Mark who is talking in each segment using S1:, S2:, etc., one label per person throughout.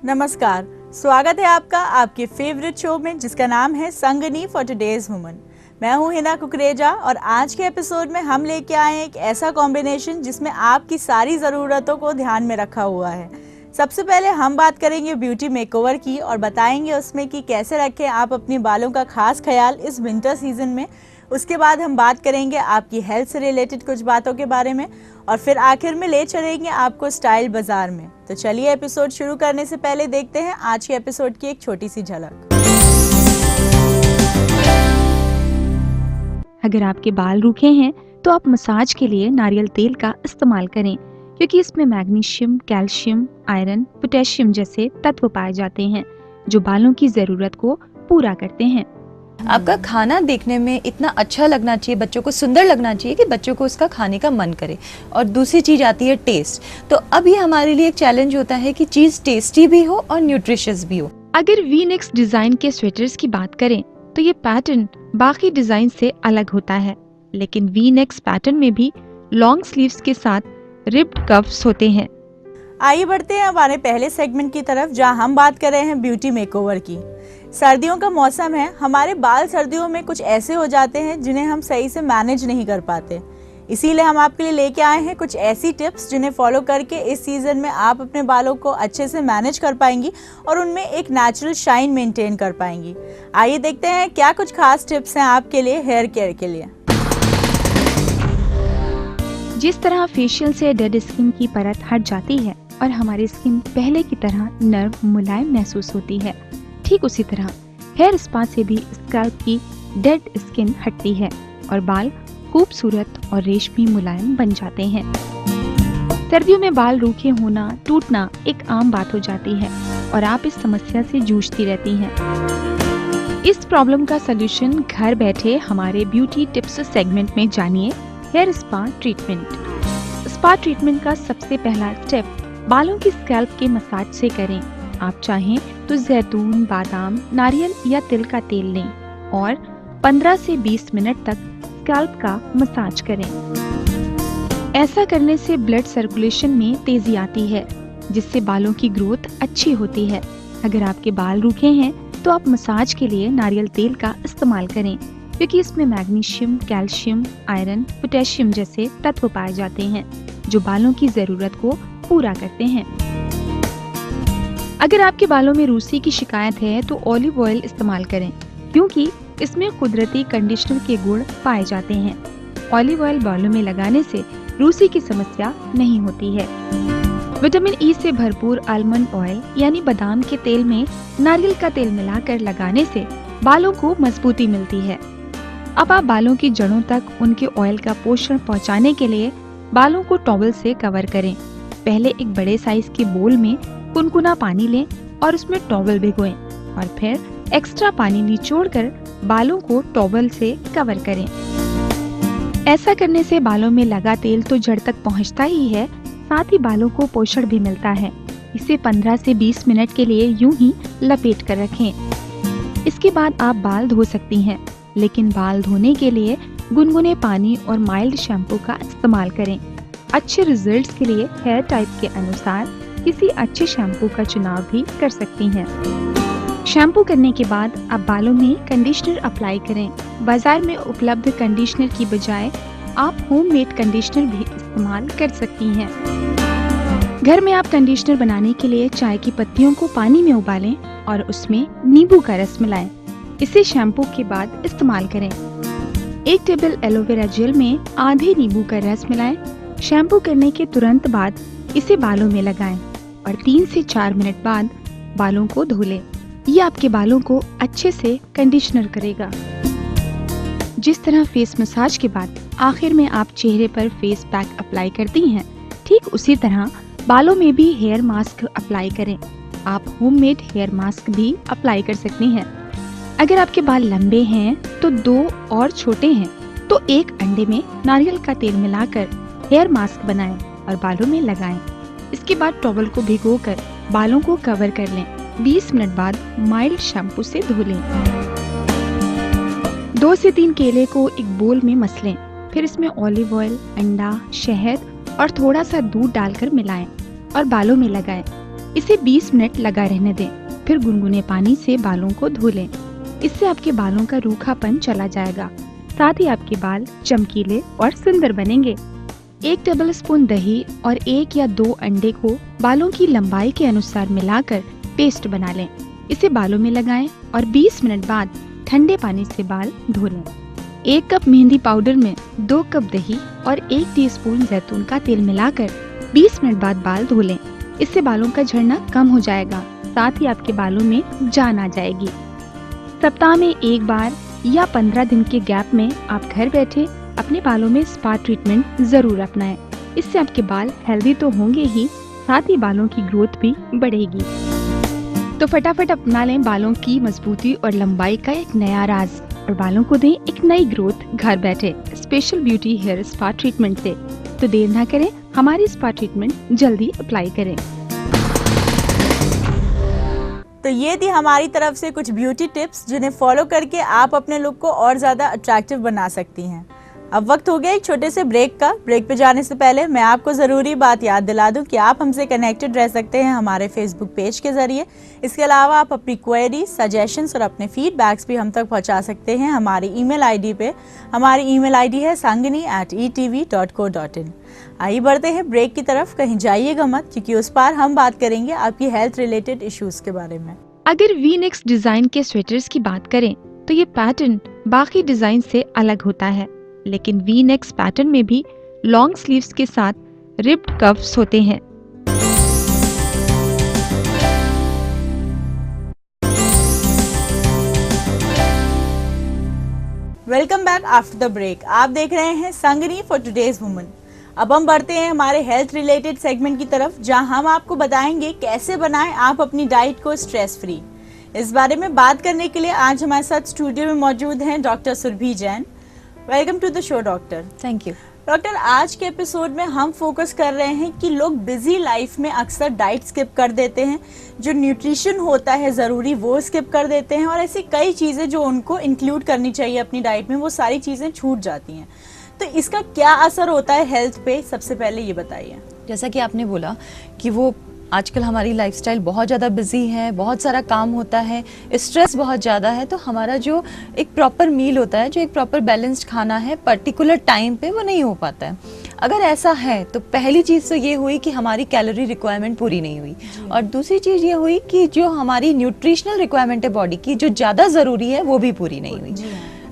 S1: नमस्कार, स्वागत है आपका आपके फेवरेट शो में जिसका नाम है संगनी फॉर टुडेज वुमन। मैं हूं हिना कुकरेजा और आज के एपिसोड में हम लेके आए हैं एक ऐसा कॉम्बिनेशन जिसमें आपकी सारी ज़रूरतों को ध्यान में रखा हुआ है। सबसे पहले हम बात करेंगे ब्यूटी मेकओवर की और बताएंगे उसमें कि कैसे रखें आप अपने बालों का खास ख्याल इस विंटर सीजन में। उसके बाद हम बात करेंगे आपकी हेल्थ से रिलेटेड कुछ बातों के बारे में और फिर आखिर में ले चलेंगे आपको स्टाइल बाजार में। तो चलिए एपिसोड शुरू करने से पहले देखते हैं आज के एपिसोड की एक छोटी सी झलक।
S2: अगर आपके बाल रूखे हैं तो आप मसाज के लिए नारियल तेल का इस्तेमाल करें, क्योंकि इसमें मैग्नीशियम, कैल्शियम, आयरन, पोटेशियम जैसे तत्व पाए जाते हैं जो बालों की जरूरत को पूरा करते हैं।
S3: आपका खाना देखने में इतना अच्छा लगना चाहिए, बच्चों को सुंदर लगना चाहिए कि बच्चों को उसका खाने का मन करे। और दूसरी चीज़ आती है टेस्ट। तो अब ये हमारे लिए एक चैलेंज होता है कि चीज़ टेस्टी भी हो और न्यूट्रिशियस भी हो।
S2: अगर वी-नेक्स डिजाइन के स्वेटर्स की बात करें तो ये पैटर्न बाकी डिजाइन से अलग होता है, लेकिन वी-नेक्स पैटर्न में भी लॉन्ग स्लीव्स के साथ रिब्ड कव्स होते हैं।
S1: आइए बढ़ते हैं हमारे पहले सेगमेंट की तरफ जहां हम बात कर रहे हैं ब्यूटी मेकओवर की। सर्दियों का मौसम है, हमारे बाल सर्दियों में कुछ ऐसे हो जाते हैं जिन्हें हम सही से मैनेज नहीं कर पाते। इसीलिए हम आपके लिए लेके आए हैं कुछ ऐसी टिप्स जिन्हें फॉलो करके इस सीजन में आप अपने बालों को अच्छे से मैनेज कर पाएंगी और उनमें एक नेचुरल शाइन मेंटेन कर पाएंगी। आइए देखते हैं क्या कुछ खास टिप्स हैं आपके लिए हेयर केयर के लिए।
S2: जिस तरह फेशियल से डेड स्किन की परत हट जाती है और हमारी स्किन पहले की तरह नर्म मुलायम महसूस होती है, ठीक उसी तरह हेयर स्पा से भी स्कैल्प की डेड स्किन हटती है और बाल खूबसूरत और रेशमी मुलायम बन जाते हैं। सर्दियों में बाल रूखे होना, टूटना एक आम बात हो जाती है और आप इस समस्या से जूझती रहती हैं। इस प्रॉब्लम का सलूशन घर बैठे हमारे ब्यूटी टिप्स सेगमेंट में जानिए। Hair spa treatment. Spa treatment का सबसे पहला स्टेप बालों की स्कैल्प के मसाज से करें। आप चाहें तो जैतून, बादाम, नारियल या तिल का तेल लें और 15 से 20 मिनट तक स्कैल्प का मसाज करें। ऐसा करने से ब्लड सर्कुलेशन में तेजी आती है, जिससे बालों की ग्रोथ अच्छी होती है। अगर आपके बाल रूखे हैं तो आप मसाज के लिए नारियल तेल का इस्तेमाल करें, क्योंकि इसमें मैग्नीशियम, कैल्शियम, आयरन, पोटेशियम जैसे तत्व पाए जाते हैं जो बालों की जरूरत को पूरा करते हैं। अगर आपके बालों में रूसी की शिकायत है तो ऑलिव ऑयल इस्तेमाल करें, क्योंकि इसमें कुदरती कंडीशनर के गुण पाए जाते हैं। ऑलिव ऑयल बालों में लगाने से रूसी की समस्या नहीं होती है। विटामिन ई से भरपूर आलमंड ऑयल यानी बादाम के तेल में नारियल का तेल मिलाकर लगाने से बालों को मजबूती मिलती है। अब आप बालों की जड़ों तक उनके ऑयल का पोषण पहुंचाने के लिए बालों को टॉवल से कवर करें। पहले एक बड़े साइज के बोल में कुनकुना पानी लें और उसमें टॉवल भिगोएं और फिर एक्स्ट्रा पानी निचोड़कर बालों को टॉवल से कवर करें। ऐसा करने से बालों में लगा तेल तो जड़ तक पहुंचता ही है, साथ ही बालों को पोषण भी मिलता है। इसे 15 से 20 मिनट के लिए यूं ही लपेट कर रखें। इसके बाद आप बाल धो सकती हैं, लेकिन बाल धोने के लिए गुनगुने पानी और माइल्ड शैम्पू का इस्तेमाल करें। अच्छे रिजल्ट्स के लिए हेयर टाइप के अनुसार किसी अच्छे शैम्पू का चुनाव भी कर सकती हैं। शैम्पू करने के बाद आप बालों में कंडीशनर अप्लाई करें। बाजार में उपलब्ध कंडीशनर की बजाय आप होममेड कंडीशनर भी इस्तेमाल कर सकती हैं। घर में आप कंडीशनर बनाने के लिए चाय की पत्तियों को पानी में उबालें और उसमें नींबू का रस मिलाएं। इसे शैम्पू के बाद इस्तेमाल करें। 1 टेबल एलोवेरा जेल में आधे नींबू का रस मिलाएं। शैम्पू करने के तुरंत बाद इसे बालों में लगाएं और 3 से 4 मिनट बाद बालों को धो लें। ये आपके बालों को अच्छे से कंडीशनर करेगा। जिस तरह फेस मसाज के बाद आखिर में आप चेहरे पर फेस पैक अप्लाई करती हैं, ठीक उसी तरह बालों में भी हेयर मास्क अप्लाई करें। आप होममेड हेयर मास्क भी अप्लाई कर सकती हैं। अगर आपके बाल लंबे हैं तो 2 और छोटे हैं तो 1 अंडे में नारियल का तेल मिलाकर हेयर मास्क बनाएं और बालों में लगाएं। इसके बाद टॉवल को भिगोकर बालों को कवर कर लें। 20 मिनट बाद माइल्ड शैम्पू से धो लें। 2 से 3 केले को एक बोल में मसलें, फिर इसमें ऑलिव ऑयल, अंडा, शहद और थोड़ा सा दूध डालकर मिलाएं और बालों में लगाएं। इसे 20 मिनट लगा रहने दें। फिर गुनगुने पानी से बालों को धो लें। इससे आपके बालों का रूखापन चला जाएगा। साथ ही आपके बाल चमकीले और सुंदर बनेंगे। 1 टेबलस्पून दही और 1 या 2 अंडे को बालों की लंबाई के अनुसार मिलाकर पेस्ट बना लें। इसे बालों में लगाएं और 20 मिनट बाद ठंडे पानी से बाल धो लें। 1 कप मेहंदी पाउडर में 2 कप दही और 1 टीस्पून जैतून का तेल मिलाकर 20 मिनट बाद बाल धो लें। इससे बालों का झड़ना कम हो जाएगा। साथ ही आपके बालों में जान आ जाएगी। सप्ताह में 1 बार या 15 दिन के गैप में आप घर बैठे अपने बालों में स्पा ट्रीटमेंट जरूर अपनाएं। इससे आपके बाल हेल्दी तो होंगे ही, साथ ही बालों की ग्रोथ भी बढ़ेगी। तो फटाफट अपना लें बालों की मजबूती और लंबाई का एक नया राज और बालों को दें एक नई ग्रोथ घर बैठे special beauty hair spa treatment से। तो देर ना करें, हमारी स्पा ट्रीटमेंट जल्दी अप्लाई करें।
S1: तो ये थी हमारी तरफ से कुछ ब्यूटी टिप्स जिन्हें फॉलो करके आप अपने लुक को और ज़्यादा अट्रैक्टिव बना सकती हैं। अब वक्त हो गया एक छोटे से ब्रेक का। ब्रेक पे जाने से पहले मैं आपको ज़रूरी बात याद दिला दूं कि आप हमसे कनेक्टेड रह सकते हैं हमारे फेसबुक पेज के ज़रिए। इसके अलावा आप अपनी क्वेरी, सजेशंस और अपने फीडबैक्स भी हम तक पहुंचा सकते हैं हमारी ईमेल आईडी पे। हमारी ईमेल आईडी है sangani@etv.co.in। आइए बढ़ते हैं ब्रेक की तरफ। कहीं जाइएगा मत, क्योंकि उस पार हम बात करेंगे आपकी हेल्थ रिलेटेड इश्यूज के बारे में।
S2: अगर वी-नेक डिजाइन के स्वेटर्स की बात करें तो ये पैटर्न बाकी डिजाइन से अलग होता है, लेकिन वी-नेक पैटर्न में भी लॉन्ग स्लीव्स के साथ रिप्ड कव्स होते हैं।
S1: Welcome back after the break. आप देख रहे हैं संगनी फॉर टुडेज वुमन। अब हम बढ़ते हैं हमारे हेल्थ रिलेटेड सेगमेंट की तरफ, जहां हम आपको बताएंगे कैसे बनाएं आप अपनी डाइट को स्ट्रेस फ्री। इस बारे में बात करने के लिए आज हमारे साथ स्टूडियो में मौजूद हैं doctor Surabhi Jain. Welcome to the show doctor.
S3: Thank you.
S1: Doctor, आज के एपिसोड में हम फोकस कर रहे हैं कि लोग बिजी लाइफ में अक्सर डाइट स्किप कर देते हैं, जो न्यूट्रिशन होता है ज़रूरी वो स्किप कर देते हैं, और ऐसी कई चीज़ें जो उनको इंक्लूड करनी चाहिए अपनी डाइट में वो सारी चीज़ें छूट जाती हैं। तो इसका क्या असर होता है हेल्थ पे, सबसे पहले ये बताइए।
S3: जैसा कि आपने बोला कि वो आजकल हमारी लाइफस्टाइल बहुत ज़्यादा बिजी है, बहुत सारा काम होता है, स्ट्रेस बहुत ज़्यादा है, तो हमारा जो एक प्रॉपर मील होता है, जो एक प्रॉपर बैलेंस्ड खाना है पर्टिकुलर टाइम पे, वो नहीं हो पाता है। अगर ऐसा है तो पहली चीज़ तो ये हुई कि हमारी कैलोरी रिक्वायरमेंट पूरी नहीं हुई, और दूसरी चीज़ ये हुई कि जो हमारी न्यूट्रिशनल रिक्वायरमेंट है बॉडी की, जो ज़्यादा ज़रूरी है, वो भी पूरी नहीं हुई।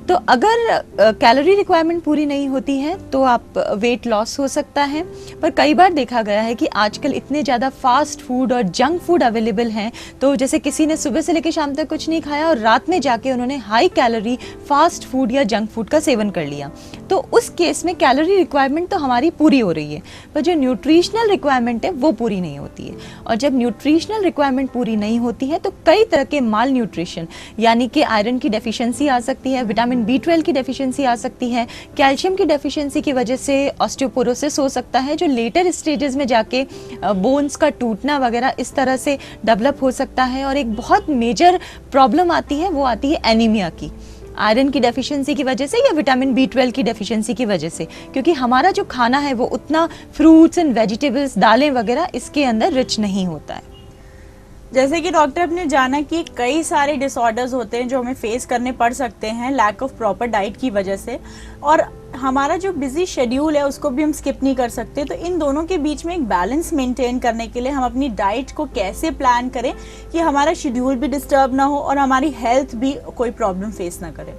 S3: तो अगर कैलोरी रिक्वायरमेंट पूरी नहीं होती है तो आप वेट लॉस हो सकता है। पर कई बार देखा गया है कि आजकल इतने ज़्यादा फास्ट फूड और जंक फूड अवेलेबल हैं, तो जैसे किसी ने सुबह से लेकर शाम तक कुछ नहीं खाया और रात में जाके उन्होंने हाई कैलोरी फास्ट फूड या जंक फूड का सेवन कर लिया, तो उस केस में कैलोरी रिक्वायरमेंट तो हमारी पूरी हो रही है, पर जो न्यूट्रिशनल रिक्वायरमेंट है वो पूरी नहीं होती है। और जब न्यूट्रिशनल रिक्वायरमेंट पूरी नहीं होती है तो कई तरह के माल न्यूट्रिशन, यानी कि आयरन की डेफिशिएंसी आ सकती है, विटामिन B12 की डेफिशिएंसी आ सकती है, कैल्शियम की डेफिशिएंसी की वजह से ऑस्टियोपोरोसिस हो सकता है, जो लेटर स्टेजेस में जाके बोन्स का टूटना वगैरह इस तरह से डेवलप हो सकता है। और एक बहुत मेजर प्रॉब्लम आती है, वो आती है एनीमिया की, आयरन की डेफिशिएंसी की वजह से या विटामिन B12 की डेफिशिएंसी की वजह से, क्योंकि हमारा जो खाना है वो उतना फ्रूट्स एंड वेजिटेबल्स, दालें वगैरह इसके अंदर रिच नहीं होता है।
S1: जैसे कि डॉक्टर आपने जाना कि कई सारे डिसऑर्डर्स होते हैं जो हमें फेस करने पड़ सकते हैं लैक ऑफ प्रॉपर डाइट की वजह से, और हमारा जो बिजी शेड्यूल है उसको भी हम स्किप नहीं कर सकते। तो इन दोनों के बीच में एक बैलेंस मेंटेन करने के लिए हम अपनी डाइट को कैसे प्लान करें कि हमारा शेड्यूल भी डिस्टर्ब ना हो और हमारी हेल्थ भी कोई प्रॉब्लम फेस ना करे?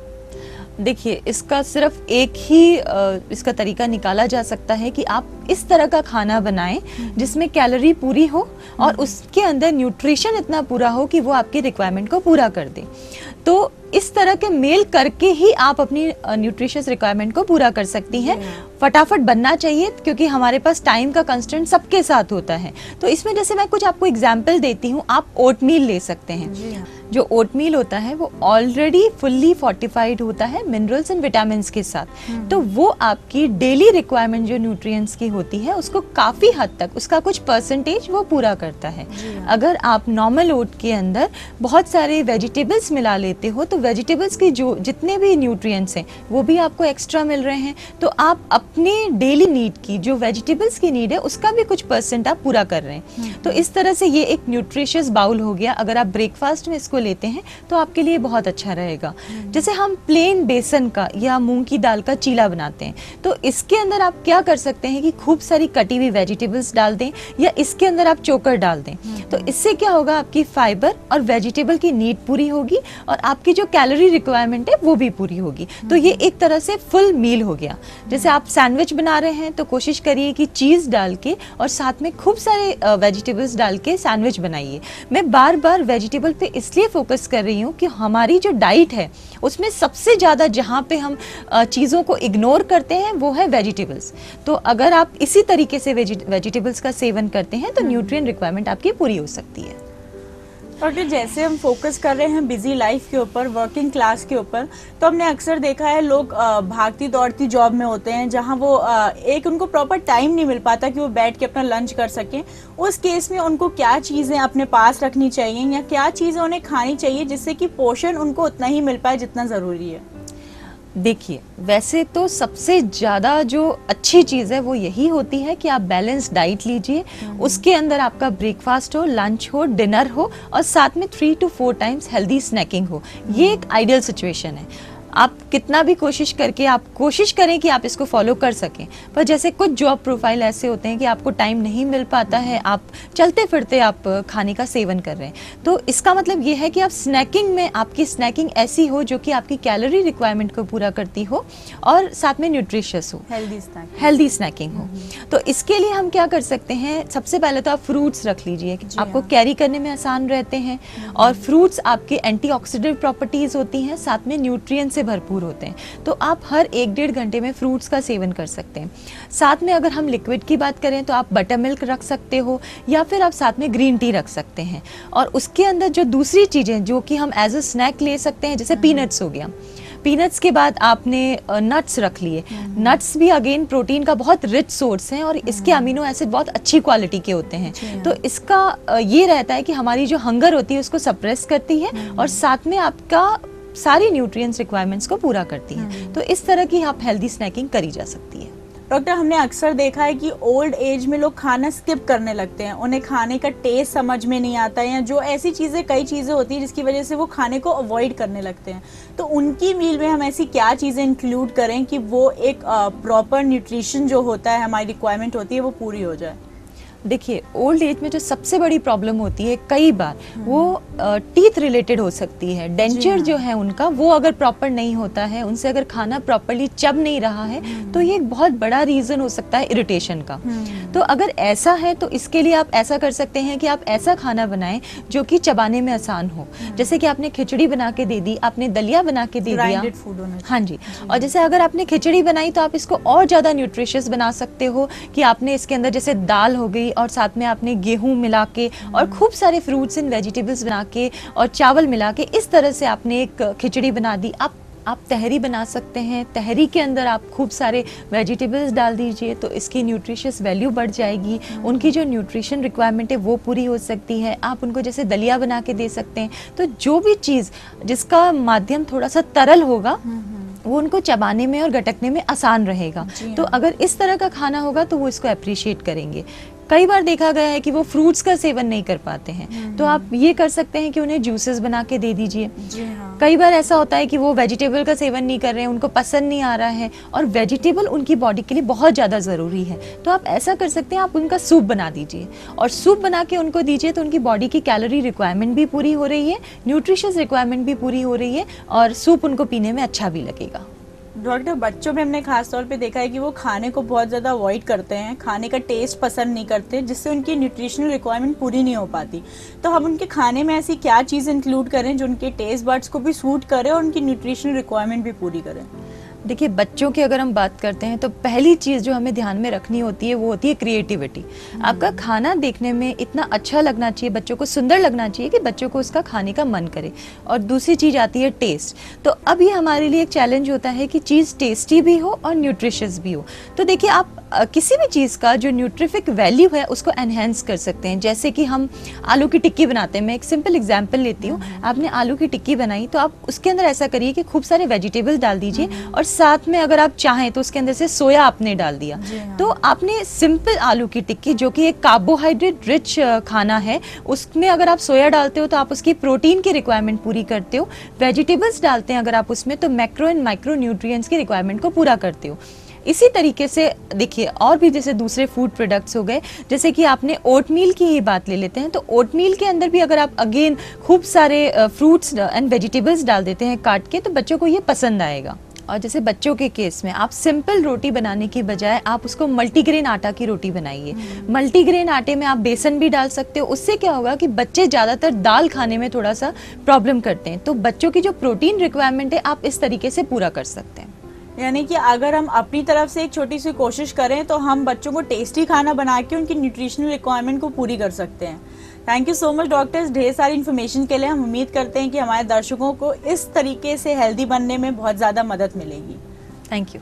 S3: देखिए, इसका सिर्फ एक ही इसका तरीका निकाला जा सकता है कि आप इस तरह का खाना बनाएं जिसमें कैलोरी पूरी हो और उसके अंदर न्यूट्रिशन इतना पूरा हो कि वो आपकी रिक्वायरमेंट को पूरा कर दे। तो इस तरह के मेल करके ही आप अपनी न्यूट्रिशियस रिक्वायरमेंट को पूरा कर सकती हैं। फटाफट बनना चाहिए, क्योंकि हमारे पास टाइम का कंस्ट्रेंट सबके साथ होता है। तो इसमें जैसे मैं कुछ आपको एग्जांपल देती हूँ, आप ओटमील ले सकते हैं। जो ओटमील होता है वो ऑलरेडी फुल्ली फोर्टिफाइड होता है मिनरल्स एंड विटामिन्स के साथ, तो वो आपकी डेली रिक्वायरमेंट जो न्यूट्रिएंट्स की होती है उसको काफ़ी हद तक, उसका कुछ परसेंटेज वो पूरा करता है। अगर आप नॉर्मल ओट के अंदर बहुत सारे वेजिटेबल्स मिला लेते हो तो वेजिटेबल्स की जो जितने भी न्यूट्रिएंट्स हैं वो भी आपको एक्स्ट्रा मिल रहे हैं, तो आप अपने डेली नीड की जो वेजिटेबल्स की नीड है उसका भी कुछ परसेंट आप पूरा कर रहे हैं। तो इस तरह से ये एक न्यूट्रिशियस बाउल हो गया। अगर आप ब्रेकफास्ट में इसको लेते हैं तो आपके लिए बहुत अच्छा रहेगा। जैसे हम प्लेन बेसन का या मूंग की दाल का चीला बनाते हैं, तो इसके अंदर आप क्या कर सकते हैं कि खूब सारी कटी हुई वेजिटेबल्स डाल दें या इसके अंदर आप चोकर डाल दें। तो इससे क्या होगा, आपकी फाइबर और वेजिटेबल की नीड पूरी होगी और आपकी जो कैलोरी रिक्वायरमेंट है वो भी पूरी होगी। तो ये एक तरह से फुल मील हो गया। जैसे आप सैंडविच बना रहे हैं तो कोशिश करिए कि चीज़ डाल के और साथ में खूब सारे वेजिटेबल्स डाल के सैंडविच बनाइए। मैं बार बार वेजिटेबल पे इसलिए फोकस कर रही हूँ कि हमारी जो डाइट है उसमें सबसे ज़्यादा जहाँ पे हम चीज़ों को इग्नोर करते हैं वो है वेजिटेबल्स। तो अगर आप इसी तरीके से वेजिटेबल्स का सेवन करते हैं तो न्यूट्रिएंट रिक्वायरमेंट आपकी पूरी हो सकती है।
S1: डॉक्टर, जैसे हम फोकस कर रहे हैं बिजी लाइफ के ऊपर, वर्किंग क्लास के ऊपर, तो हमने अक्सर देखा है लोग भागती दौड़ती जॉब में होते हैं जहां वो एक उनको प्रॉपर टाइम नहीं मिल पाता कि वो बैठ के अपना लंच कर सकें। उस केस में उनको क्या चीज़ें अपने पास रखनी चाहिए या क्या चीज़ें उन्हें खानी चाहिए जिससे कि पोषण उनको उतना ही मिल पाए जितना ज़रूरी है?
S3: देखिए, वैसे तो सबसे ज़्यादा जो अच्छी चीज़ है वो यही होती है कि आप बैलेंस डाइट लीजिए, उसके अंदर आपका ब्रेकफास्ट हो, लंच हो, डिनर हो और साथ में 3 to 4 टाइम्स हेल्दी स्नैकिंग हो। ये एक आइडियल सिचुएशन है। आप कितना भी कोशिश करके आप कोशिश करें कि आप इसको फॉलो कर सकें, पर जैसे कुछ जॉब प्रोफाइल ऐसे होते हैं कि आपको टाइम नहीं मिल पाता है, आप चलते फिरते आप खाने का सेवन कर रहे हैं, तो इसका मतलब ये है कि आप स्नैकिंग में आपकी स्नैकिंग ऐसी हो जो कि आपकी कैलोरी रिक्वायरमेंट को पूरा करती हो और साथ में न्यूट्रिशियस हो, हेल्दी स्नैकिंग हो। तो इसके लिए हम क्या कर सकते हैं, सबसे पहले तो आप फ्रूट्स रख लीजिए, आपको कैरी करने में आसान रहते हैं और फ्रूट्स आपके एंटीऑक्सीडेंट प्रॉपर्टीज होती हैं, साथ में न्यूट्रिएंट से भरपूर होते हैं। तो आप हर 1-1.5 घंटे में फ्रूट्स का सेवन कर सकते हैं। साथ में अगर हम लिक्विड की बात करें तो आप बटर मिल्क रख सकते हो या फिर आप साथ में ग्रीन टी रख सकते हैं। और उसके अंदर जो दूसरी चीज़ें जो कि हम एज अ स्नैक ले सकते हैं, जैसे पीनट्स हो गया, पीनट्स के बाद आपने नट्स रख लिए। नट्स भी अगेन प्रोटीन का बहुत रिच सोर्स हैं और इसके अमीनो एसिड बहुत अच्छी क्वालिटी के होते हैं। तो इसका ये रहता है कि हमारी जो हंगर होती है उसको सप्रेस करती है और साथ में आपका सारी न्यूट्रिएंट्स रिक्वायरमेंट्स को पूरा करती है। तो इस तरह की आप हेल्दी स्नैकिंग करी जा सकती है।
S1: डॉक्टर, हमने अक्सर देखा है कि ओल्ड एज में लोग खाना स्किप करने लगते हैं, उन्हें खाने का टेस्ट समझ में नहीं आता या जो ऐसी चीज़ें कई चीज़ें होती हैं जिसकी वजह से वो खाने को अवॉइड करने लगते हैं। तो उनकी मील में हम ऐसी क्या चीज़ें इंक्लूड करें कि वो एक प्रॉपर न्यूट्रिशन जो होता है, हमारी रिक्वायरमेंट होती है, वो पूरी हो जाए?
S3: देखिए, ओल्ड एज में जो सबसे बड़ी प्रॉब्लम होती है कई बार वो टीथ रिलेटेड हो सकती है। डेंचर जो है उनका वो अगर प्रॉपर नहीं होता है, उनसे अगर खाना प्रॉपरली चब नहीं रहा है तो ये एक बहुत बड़ा रीज़न हो सकता है इरिटेशन का। तो अगर ऐसा है तो इसके लिए आप ऐसा कर सकते हैं कि आप ऐसा खाना बनाएं जो कि चबाने में आसान हो। जैसे कि आपने खिचड़ी बना के दे दी, आपने दलिया बना के दे दिया, हाँ जी। और जैसे अगर आपने खिचड़ी बनाई तो आप इसको और ज़्यादा न्यूट्रिशियस बना सकते हो कि आपने इसके अंदर जैसे दाल हो गई और साथ में आपने गेहूं मिला के और खूब सारे फ्रूट्स एंड वेजिटेबल्स बना के और चावल मिला के इस तरह से आपने एक खिचड़ी बना दी। आप तहरी बना सकते हैं, तहरी के अंदर आप खूब सारे वेजिटेबल्स डाल दीजिए तो इसकी न्यूट्रिशियस वैल्यू बढ़ जाएगी, उनकी जो न्यूट्रिशन रिक्वायरमेंट है वो पूरी हो सकती है। आप उनको जैसे दलिया बना के दे सकते हैं। तो जो भी चीज़ जिसका माध्यम थोड़ा सा तरल होगा वो उनको चबाने में और गटकने में आसान रहेगा। तो अगर इस तरह का खाना होगा तो वो इसको अप्रिशिएट करेंगे। कई बार देखा गया है कि वो फ्रूट्स का सेवन नहीं कर पाते हैं, तो आप ये कर सकते हैं कि उन्हें जूसेस बना के दे दीजिए। कई बार ऐसा होता है कि वो वेजिटेबल का सेवन नहीं कर रहे हैं, उनको पसंद नहीं आ रहा है और वेजिटेबल उनकी बॉडी के लिए बहुत ज़्यादा ज़रूरी है। तो आप ऐसा कर सकते हैं, आप उनका सूप बना दीजिए और सूप बना के उनको दीजिए तो उनकी बॉडी की कैलोरी रिक्वायरमेंट भी पूरी हो रही है, न्यूट्रिशियस रिक्वायरमेंट भी पूरी हो रही है और सूप उनको पीने में अच्छा भी लगेगा।
S1: डॉक्टर, बच्चों में हमने खास तौर पे देखा है कि वो खाने को बहुत ज़्यादा अवॉइड करते हैं, खाने का टेस्ट पसंद नहीं करते, जिससे उनकी न्यूट्रिशनल रिक्वायरमेंट पूरी नहीं हो पाती। तो हम उनके खाने में ऐसी क्या चीज़ इंक्लूड करें जो उनके टेस्ट बड्स को भी सूट करे और उनकी न्यूट्रिशनल रिक्वायरमेंट भी पूरी करें?
S3: देखिए, बच्चों की अगर हम बात करते हैं तो पहली चीज़ जो हमें ध्यान में रखनी होती है वो होती है क्रिएटिविटी। आपका खाना देखने में इतना अच्छा लगना चाहिए, बच्चों को सुंदर लगना चाहिए कि बच्चों को उसका खाने का मन करे। और दूसरी चीज़ आती है टेस्ट। तो अब ये हमारे लिए एक चैलेंज होता है कि चीज़ टेस्टी भी हो और न्यूट्रिशियस भी हो। तो देखिए, आप किसी भी चीज़ का जो न्यूट्रिफिक वैल्यू है उसको एनहेंस कर सकते हैं। जैसे कि हम आलू की टिक्की बनाते हैं, मैं एक सिंपल एग्जांपल लेती हूँ। आपने आलू की टिक्की बनाई तो आप उसके अंदर ऐसा करिए कि खूब सारे वेजिटेबल्स डाल दीजिए और साथ में अगर आप चाहें तो उसके अंदर से सोया आपने डाल दिया। तो आपने सिंपल आलू की टिक्की, जो कि एक कार्बोहाइड्रेट रिच खाना है, उसमें अगर आप सोया डालते हो तो आप उसकी प्रोटीन की रिक्वायरमेंट पूरी करते हो। वेजिटेबल्स डालते हैं अगर आप उसमें तो मैक्रो एंड माइक्रो न्यूट्रिएंट्स की रिक्वायरमेंट को पूरा करते हो। इसी तरीके से देखिए, और भी जैसे दूसरे फूड प्रोडक्ट्स हो गए, जैसे कि आपने ओटमील की ही बात ले लेते हैं, तो ओटमील के अंदर भी अगर आप अगेन खूब सारे फ्रूट्स एंड वेजिटेबल्स डाल देते हैं काट के, तो बच्चों को ये पसंद आएगा। और जैसे बच्चों के केस में आप सिंपल रोटी बनाने की बजाय आप उसको मल्टीग्रेन आटा की रोटी बनाइए। मल्टीग्रेन आटे में आप बेसन भी डाल सकते हो। उससे क्या होगा कि बच्चे ज़्यादातर दाल खाने में थोड़ा सा प्रॉब्लम करते हैं, तो बच्चों की जो प्रोटीन रिक्वायरमेंट है आप इस तरीके से पूरा कर सकते हैं।
S1: यानी कि अगर हम अपनी तरफ से एक छोटी सी कोशिश करें तो हम बच्चों को टेस्टी खाना बना के उनकी न्यूट्रिशनल रिक्वायरमेंट को पूरी कर सकते हैं। Thank you so much doctors, ढेर सारी इन्फॉर्मेशन के लिए। हम उम्मीद करते हैं कि हमारे दर्शकों को इस तरीके से हेल्दी बनने में बहुत ज़्यादा मदद मिलेगी।
S3: Thank you.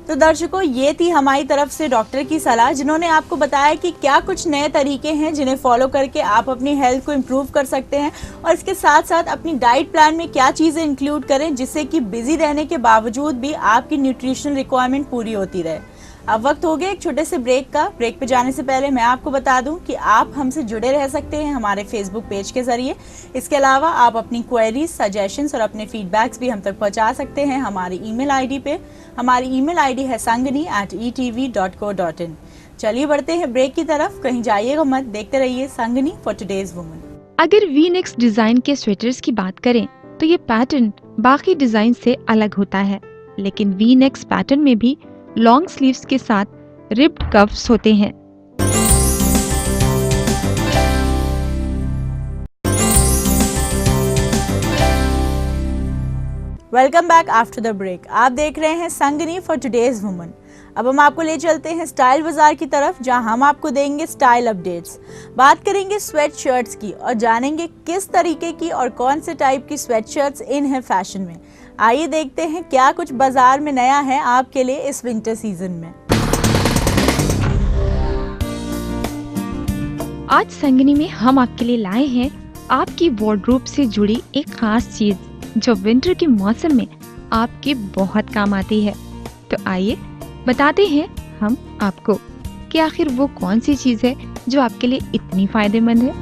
S1: तो दर्शकों, ये थी हमारी तरफ से डॉक्टर की सलाह, जिन्होंने आपको बताया कि क्या कुछ नए तरीके हैं जिन्हें फॉलो करके आप अपनी हेल्थ को इम्प्रूव कर सकते हैं, और इसके साथ साथ अपनी डाइट प्लान में क्या चीज़ें इंक्लूड करें जिससे कि बिजी रहने के बावजूद भी आपकी न्यूट्रिशनल रिक्वायरमेंट पूरी होती रहे। अब वक्त हो गया एक छोटे से ब्रेक का। ब्रेक पे जाने से पहले मैं आपको बता दूं कि आप हमसे जुड़े रह सकते हैं हमारे फेसबुक पेज के जरिए। इसके अलावा आप अपनी क्वेरीज, सजेशंस और अपने फीडबैक्स भी हम तक पहुंचा सकते हैं हमारी ईमेल आईडी पे। हमारी ईमेल आईडी है sangani@etv.co.in। चलिए बढ़ते हैं ब्रेक की तरफ, कहीं जाइएगा मत, देखते रहिए संगनी फॉर टुडेज वुमन।
S2: अगर वी नेक्स डिजाइन के स्वेटर्स की बात करें तो ये पैटर्न बाकी डिजाइन से अलग होता है, लेकिन वी नेक्स पैटर्न में भी लॉन्ग स्लीव्स के साथ रिब्ड कफ्स होते हैं।
S1: Welcome back after the break. आप देख रहे हैं संगनी फॉर टुडेज वुमन। अब हम आपको ले चलते हैं स्टाइल बाजार की तरफ, जहां हम आपको देंगे स्टाइल अपडेट्स। बात करेंगे स्वेट शर्ट्स की और जानेंगे किस तरीके की और कौन से टाइप की स्वेट शर्ट्स इन है फैशन में। आइए देखते हैं क्या कुछ बाजार में नया है आपके लिए इस विंटर सीजन में।
S2: आज संगनी में हम आपके लिए लाए हैं आपकी वार्डरोब से जुड़ी एक खास चीज जो विंटर के मौसम में आपके बहुत काम आती है। तो आइए बताते हैं हम आपको कि आखिर वो कौन सी चीज है जो आपके लिए इतनी फायदेमंद है।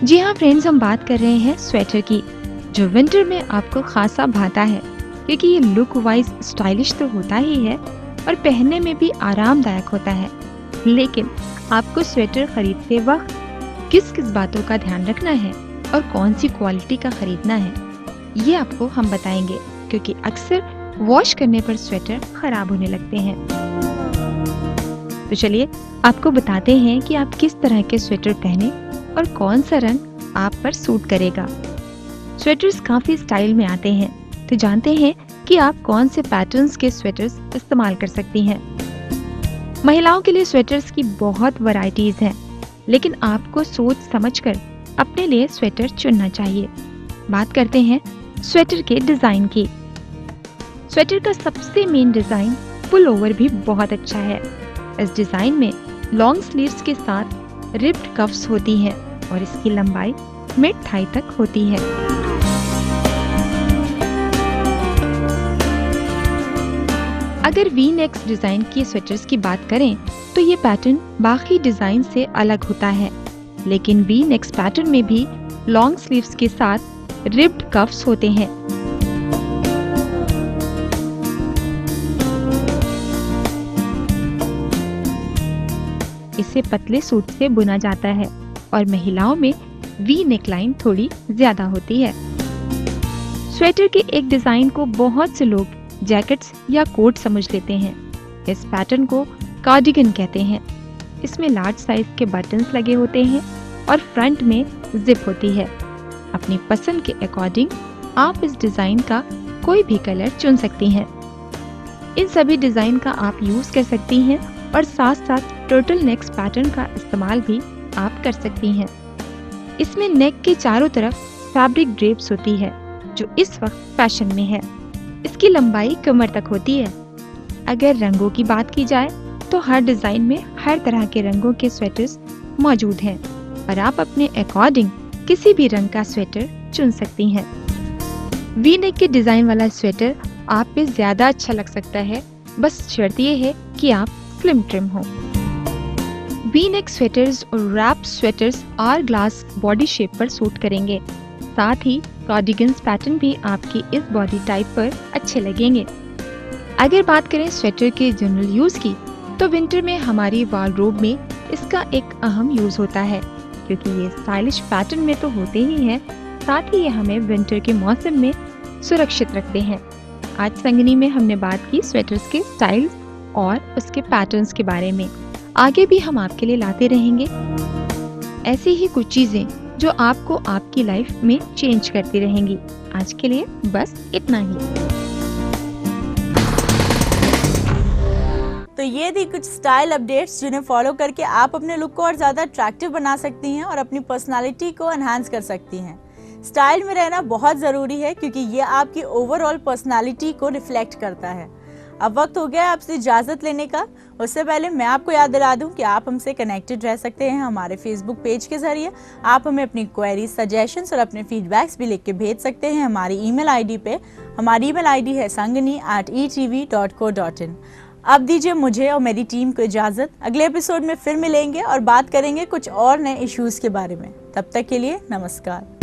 S2: जी हाँ फ्रेंड्स, हम बात कर रहे हैं स्वेटर की, जो विंटर में आपको खासा भाता है, क्योंकि ये लुक वाइज स्टाइलिश तो होता ही है और पहनने में भी आरामदायक होता है। लेकिन आपको स्वेटर खरीदते वक्त किस किस बातों का ध्यान रखना है और कौन सी क्वालिटी का खरीदना है, ये आपको हम बताएंगे, क्योंकि अक्सर वॉश करने पर स्वेटर खराब होने लगते हैं। तो चलिए आपको बताते हैं कि आप किस तरह के स्वेटर पहने और कौन सा रंग आप पर सूट करेगा। स्वेटर्स काफी स्टाइल में आते हैं, तो जानते हैं कि आप कौन से पैटर्न्स के स्वेटर्स इस्तेमाल कर सकती हैं। महिलाओं के लिए स्वेटर्स की बहुत वैरायटीज हैं, लेकिन आपको सोच समझकर अपने लिए स्वेटर चुनना चाहिए। बात करते हैं स्वेटर के डिजाइन की। स्वेटर का सबसे मेन डिजाइन पुल ओवर भी बहुत अच्छा है। इस डिजाइन में लॉन्ग स्लीव्स के साथ रिब्ड कफ्स होती हैं और इसकी लंबाई मिड थाई तक होती है। अगर वी नेक्स डिजाइन की स्वेटर्स की बात करें तो ये पैटर्न बाकी डिजाइन से अलग होता है, लेकिन वी नेक्स पैटर्न में भी लॉन्ग स्लीव्स के साथ रिब्ड कफ्स होते हैं। इसे पतले सूट से बुना जाता है और महिलाओं में वी नेकलाइन थोड़ी ज्यादा होती है। स्वेटर के एक डिजाइन को बहुत से लोग जैकेट्स या कोट समझ लेते हैं। इस पैटर्न को कार्डिगन कहते हैं। इसमें लार्ज साइज के बटन्स लगे होते हैं और फ्रंट में जिप होती है। अपनी पसंद के अकॉर्डिंग आप इस डिजाइन का कोई भी कलर चुन सकती हैं। इन सभी डिजाइन का आप यूज कर सकती हैं और साथ साथ टर्टल नेक्स पैटर्न का इस्तेमाल भी आप कर सकती हैं। इसमें नेक के चारों तरफ फैब्रिक ड्रेप्स होती है जो इस वक्त फैशन में है। इसकी लंबाई कमर तक होती है। अगर रंगों की बात की जाए तो हर डिजाइन में हर तरह के रंगों के स्वेटर्स मौजूद हैं और आप अपने अकॉर्डिंग किसी भी रंग का स्वेटर चुन सकती हैं। वी नेक के डिजाइन वाला स्वेटर आप पे ज्यादा अच्छा लग सकता है, बस शर्त ये है कि आप स्लिम ट्रिम हो। वी नेक स्वेटर्स और wrap sweaters hourglass body shape पर सूट करेंगे। साथ ही कार्डिगन्स पैटर्न भी आपकी इस बॉडी टाइप पर अच्छे लगेंगे। अगर बात करें स्वेटर के जनरल यूज की तो विंटर में हमारी वार्डरोब में इसका एक अहम यूज होता है, क्योंकि ये स्टाइलिश पैटर्न में तो होते ही हैं, साथ ही ये हमें विंटर के मौसम में सुरक्षित रखते हैं। आज संगनी में हमने बात की स्वेटर्स के स्टाइल्स और उसके पैटर्न्स के बारे में। आगे भी हम आपके लिए लाते रहेंगे ऐसी ही कुछ चीजें जो आपको आपकी लाइफ में चेंज करती रहेंगी। आज के लिए बस इतना ही।
S1: तो ये थी कुछ स्टाइल अपडेट्स जिन्हें फॉलो करके आप अपने लुक को और ज़्यादा अट्रैक्टिव बना सकती हैं और अपनी पर्सनालिटी को एनहांस कर सकती हैं। स्टाइल में रहना बहुत ज़रूरी है क्योंकि ये आपकी ओवरऑल पर्सनालिटी को रिफ्लेक्ट करता है। अब वक्त हो गया है आपसे इजाज़त लेने का। उससे पहले मैं आपको याद दिला दूं कि आप हमसे कनेक्टेड रह सकते हैं हमारे फेसबुक पेज के ज़रिए। आप हमें अपनी क्वेरीज, सजेशंस और अपने फीडबैक्स भी लिख के भेज सकते हैं हमारी ईमेल आईडी पे। हमारी ईमेल आईडी है sangani@etv.co.in। अब दीजिए मुझे और मेरी टीम को इजाज़त। अगले एपिसोड में फिर मिलेंगे और बात करेंगे कुछ और नए इश्यूज़ के बारे में। तब तक के लिए नमस्कार।